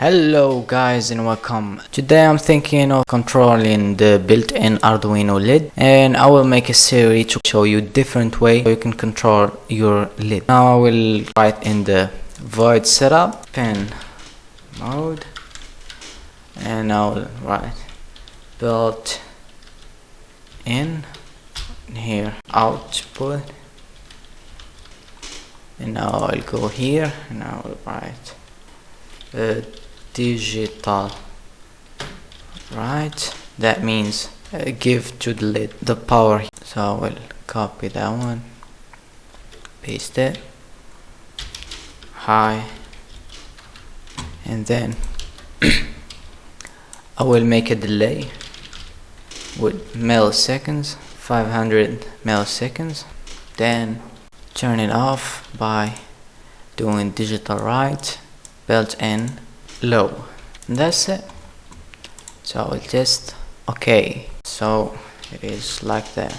Hello guys and welcome. Today I'm thinking of controlling the built-in Arduino lid, and I will make a series to show you different way you can control your lid. Now I will write in the void setup pin mode, and I will write built in here output, and now I'll go here and I will write digitalWrite. That means give to the lid the power. So I will copy that one, paste it, high, and then I will make a delay with milliseconds, 500 milliseconds, then turn it off by doing digitalWrite built-in low, and that's it. So I will just okay, so it is like the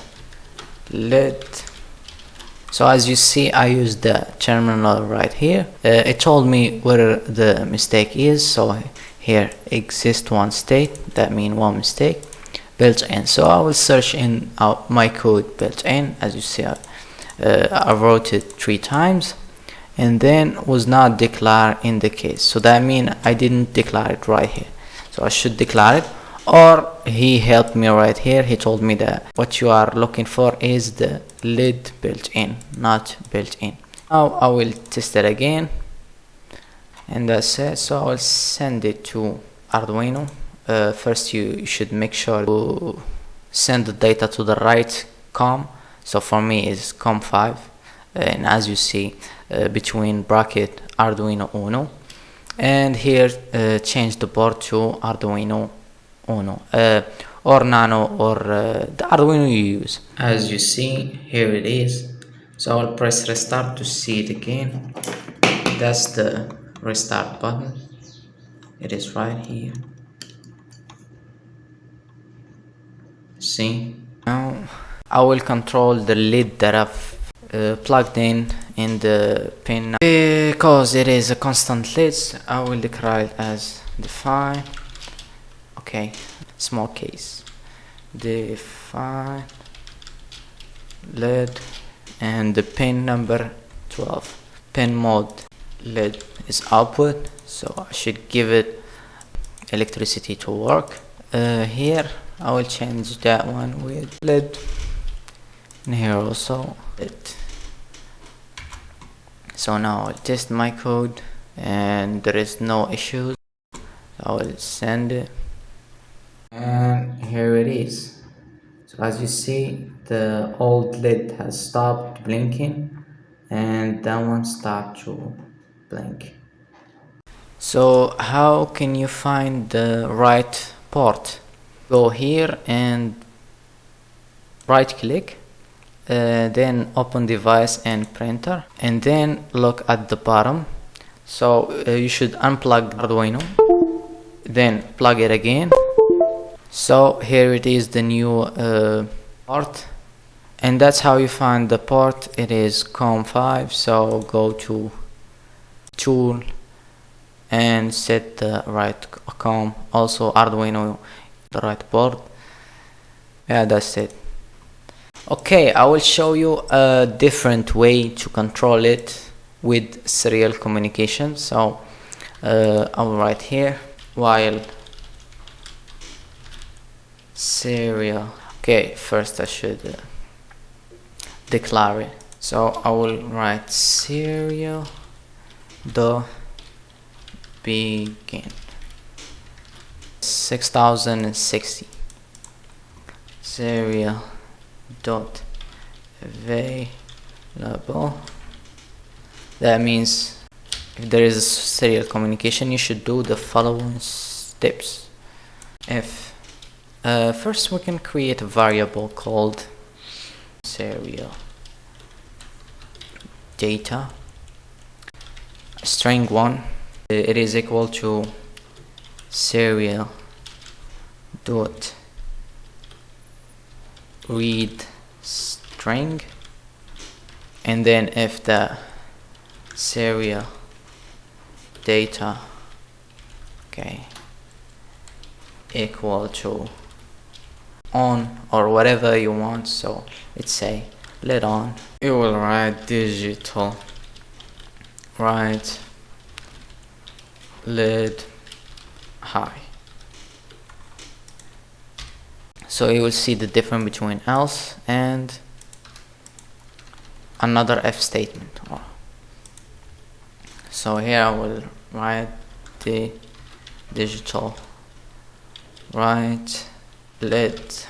lid. So as you see, I use the terminal right here. It told me where the mistake is, so here exists one state, that means one mistake built-in. So I will search in my code built-in. As you see, I wrote it 3 times and then was not declared in the case, so that means I didn't declare it right here, so I should declare it. Or he helped me right here, he told me that what you are looking for is the lid built-in, not built-in. Now I will test it again, and that's it. So I will send it to Arduino. First you should make sure to send the data to the right COM. So for me is COM5, and as you see, between bracket Arduino Uno, and here change the board to Arduino Uno or Nano, or the Arduino you use. As you see, here it is. So I'll press restart to see it again. That's the restart button, it is right here. See, now I will control the lid that I've plugged in the pin. Because it is a constant lid, I will declare it as define. Okay, small case, define lid, and the pin number 12. Pin mode lid is output, so I should give it electricity to work. Here I will change that one with lid, and here also it. So now I'll test my code and there is no issues. I will send it, and here it is. So as you see, the old lid has stopped blinking and that one stopped to blink. So how can you find the right port? Go here and right click, then open device and printer, and then look at the bottom. So you should unplug Arduino, then plug it again. So here it is, the new port, and that's how you find the port. It is COM5. So go to tool and set the right COM, also Arduino the right board. Yeah, that's it. Okay, I will show you a different way to control it with serial communication. So I will write here while serial. Okay, first I should declare it. So I will write serial the begin 6060 serial dot available. That means if there is a serial communication, you should do the following steps. If first we can create a variable called serial data string 1. It is equal to serial dot read string, and then if the serial data okay, equal to on or whatever you want. So let's say LED on. You will write digitalWrite LED high. So you will see the difference between else and another if statement. So here I will write the digitalWrite LED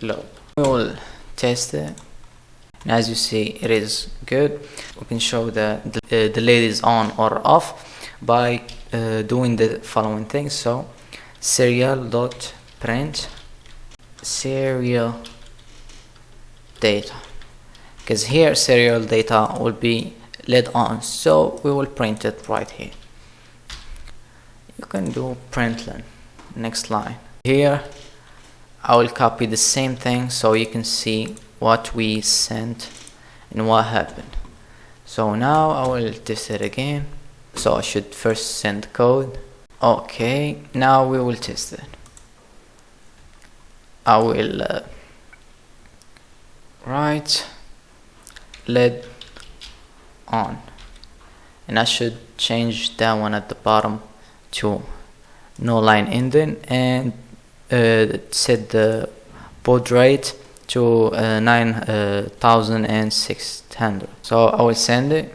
low. We will test it, and as you see it is good. We can show that the LED is on or off by doing the following things. So serial.print serial data, because here serial data will be LED on, so we will print it right here. You can do println next line. Here I will copy the same thing so you can see what we sent and what happened. So now I will test it again. So I should first send code. Okay, now we will test it. I will write LED on, and I should change that one at the bottom to no line ending, and set the baud rate to 9600. So I will send it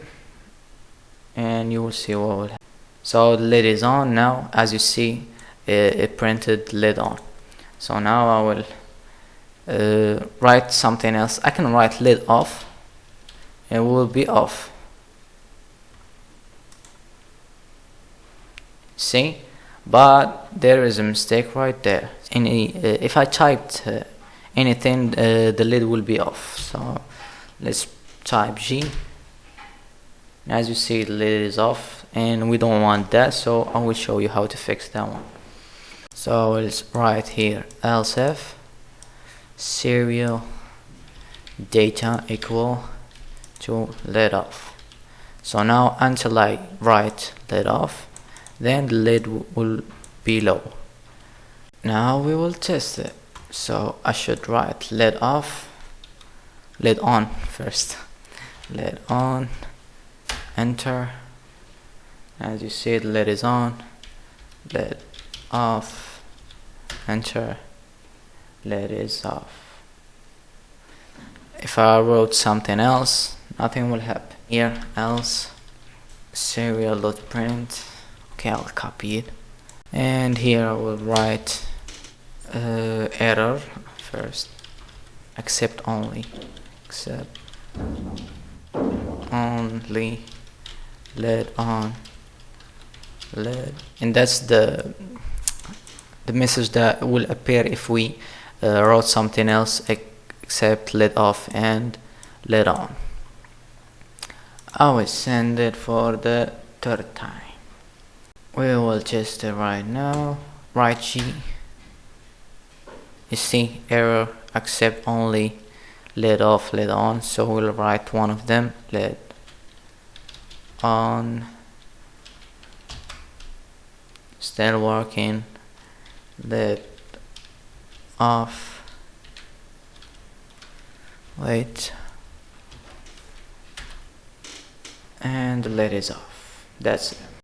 and you will see what will happen. So the LED is on now. As you see, it printed LED on. So now I will write something else. I can write LED off, it will be off. See, but there is a mistake right there. If I typed anything, the LED will be off. So let's type G. As you see, the LED is off, and we don't want that. So I will show you how to fix that one. So let's write here else if serial data equal to LED off. So now until I write LED off, then the LED will be low. Now we will test it. So I should write LED off, LED on first. LED on, enter. As you see, the LED is on. LED off, enter. LED is off. If I wrote something else, nothing will happen. Here else serial.print. Okay, I'll copy it, and here I will write error first. Accept only LED on LED, and that's the message that will appear if we wrote something else except LED off and LED on. I will send it for the third time. We will test it right now. Write G. You see error, accept only, LED off, LED on. So we'll write one of them, LED on, still working, LED off, wait, and the LED is off. That's it.